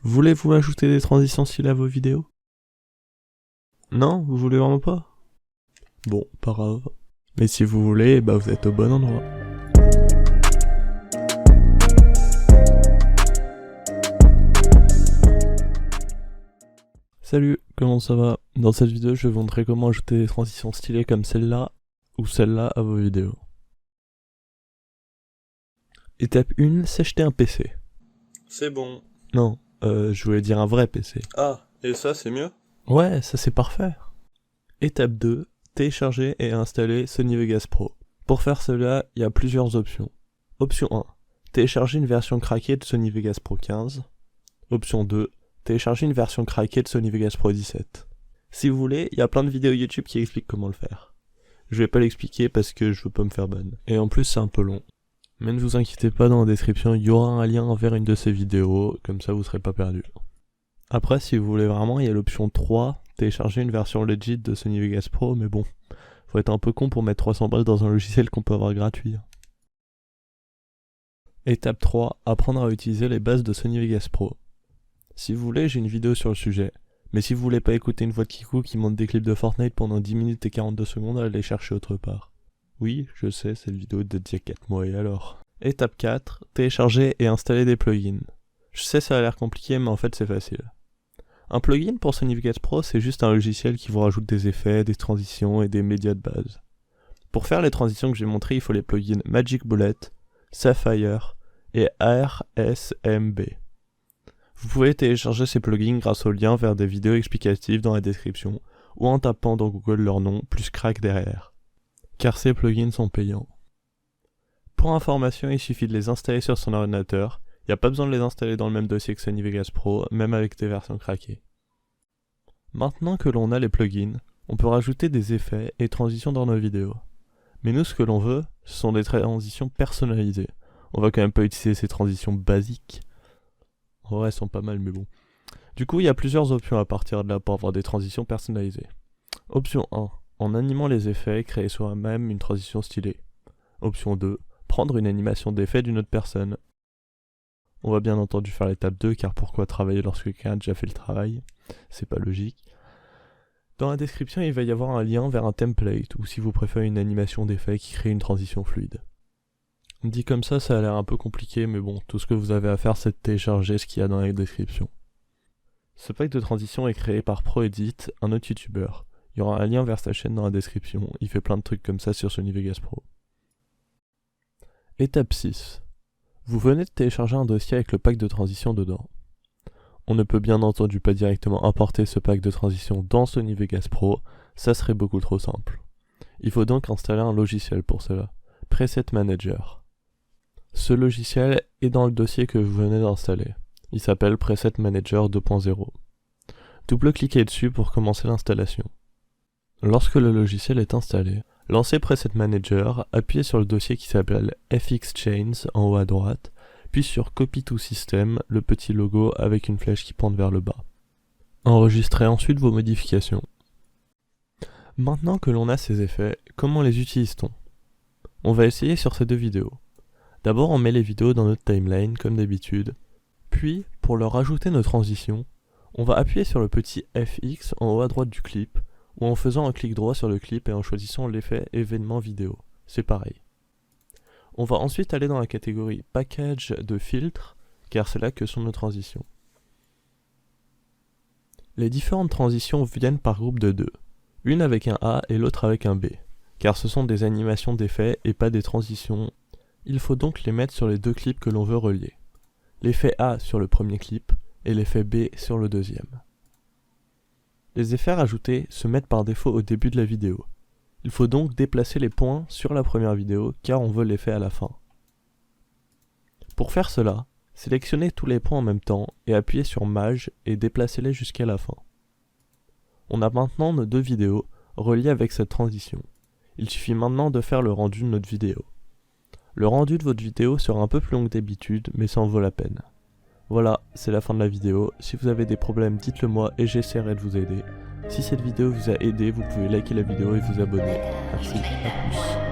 Voulez-vous ajouter des transitions stylées à vos vidéos? Non, vous voulez vraiment pas? Bon, pas grave. Mais si vous voulez, bah vous êtes au bon endroit. Salut, comment ça va? Dans cette vidéo, je vais vous montrer comment ajouter des transitions stylées comme celle-là ou celle-là à vos vidéos. Étape 1, s'acheter un PC. C'est bon. Non, je voulais dire un vrai PC. Ah, et ça c'est mieux? Ouais, ça c'est parfait. Étape 2, télécharger et installer Sony Vegas Pro. Pour faire cela, il y a plusieurs options. Option 1, télécharger une version craquée de Sony Vegas Pro 15. Option 2, télécharger une version craquée de Sony Vegas Pro 17. Si vous voulez, il y a plein de vidéos YouTube qui expliquent comment le faire. Je vais pas l'expliquer parce que je veux pas me faire ban. Et en plus c'est un peu long. Mais ne vous inquiétez pas, dans la description, il y aura un lien vers une de ces vidéos, comme ça vous serez pas perdu. Après, si vous voulez vraiment, il y a l'option 3, télécharger une version legit de Sony Vegas Pro, mais bon, faut être un peu con pour mettre 300 balles dans un logiciel qu'on peut avoir gratuit. Étape 3, apprendre à utiliser les bases de Sony Vegas Pro. Si vous voulez, j'ai une vidéo sur le sujet, mais si vous voulez pas écouter une voix de Kikou qui monte des clips de Fortnite pendant 10 minutes et 42 secondes, allez les chercher autre part. Oui, je sais, cette vidéo date d'il y a 4 mois, et alors? Étape 4, télécharger et installer des plugins. Je sais, ça a l'air compliqué, mais en fait c'est facile. Un plugin pour Sony Vegas Pro, c'est juste un logiciel qui vous rajoute des effets, des transitions et des médias de base. Pour faire les transitions que j'ai montrées, il faut les plugins Magic Bullet, Sapphire et RSMB. Vous pouvez télécharger ces plugins grâce au lien vers des vidéos explicatives dans la description ou en tapant dans Google leur nom plus crack derrière. Car ces plugins sont payants. Pour information, il suffit de les installer sur son ordinateur. Il n'y a pas besoin de les installer dans le même dossier que Sony Vegas Pro, même avec des versions craquées. Maintenant que l'on a les plugins, on peut rajouter des effets et transitions dans nos vidéos. Mais nous, ce que l'on veut, ce sont des transitions personnalisées. On va quand même pas utiliser ces transitions basiques. En vrai, elles sont pas mal, mais bon. Du coup, il y a plusieurs options à partir de là pour avoir des transitions personnalisées. Option 1. En animant les effets, créer soi-même une transition stylée. Option 2. Prendre une animation d'effet d'une autre personne. On va bien entendu faire l'étape 2, car pourquoi travailler lorsque quelqu'un a déjà fait le travail? C'est pas logique. Dans la description, il va y avoir un lien vers un template, ou si vous préférez une animation d'effet qui crée une transition fluide. Dit comme ça a l'air un peu compliqué, mais bon, tout ce que vous avez à faire, c'est de télécharger ce qu'il y a dans la description. Ce pack de transition est créé par ProEdit, un autre youtubeur. Il y aura un lien vers sa chaîne dans la description, il fait plein de trucs comme ça sur Sony Vegas Pro. Étape 6. Vous venez de télécharger un dossier avec le pack de transition dedans. On ne peut bien entendu pas directement importer ce pack de transition dans Sony Vegas Pro, ça serait beaucoup trop simple. Il faut donc installer un logiciel pour cela, Preset Manager. Ce logiciel est dans le dossier que vous venez d'installer. Il s'appelle Preset Manager 2.0. Double-cliquez dessus pour commencer l'installation. Lorsque le logiciel est installé, lancez Preset Manager, appuyez sur le dossier qui s'appelle FX Chains en haut à droite, puis sur Copy to System, le petit logo avec une flèche qui pointe vers le bas. Enregistrez ensuite vos modifications. Maintenant que l'on a ces effets, comment les utilise-t-on? On va essayer sur ces deux vidéos. D'abord, on met les vidéos dans notre timeline comme d'habitude, puis pour leur ajouter nos transitions, on va appuyer sur le petit FX en haut à droite du clip, ou en faisant un clic droit sur le clip et en choisissant l'effet événement vidéo. C'est pareil. On va ensuite aller dans la catégorie package de filtres, car c'est là que sont nos transitions. Les différentes transitions viennent par groupe de deux, une avec un A et l'autre avec un B, car ce sont des animations d'effets et pas des transitions. Il faut donc les mettre sur les deux clips que l'on veut relier. L'effet A sur le premier clip et l'effet B sur le deuxième. Les effets rajoutés se mettent par défaut au début de la vidéo. Il faut donc déplacer les points sur la première vidéo car on veut l'effet à la fin. Pour faire cela, sélectionnez tous les points en même temps et appuyez sur Maj et déplacez-les jusqu'à la fin. On a maintenant nos deux vidéos reliées avec cette transition. Il suffit maintenant de faire le rendu de notre vidéo. Le rendu de votre vidéo sera un peu plus long que d'habitude, mais ça en vaut la peine. Voilà, c'est la fin de la vidéo. Si vous avez des problèmes, dites-le moi et j'essaierai de vous aider. Si cette vidéo vous a aidé, vous pouvez liker la vidéo et vous abonner. Merci, à plus.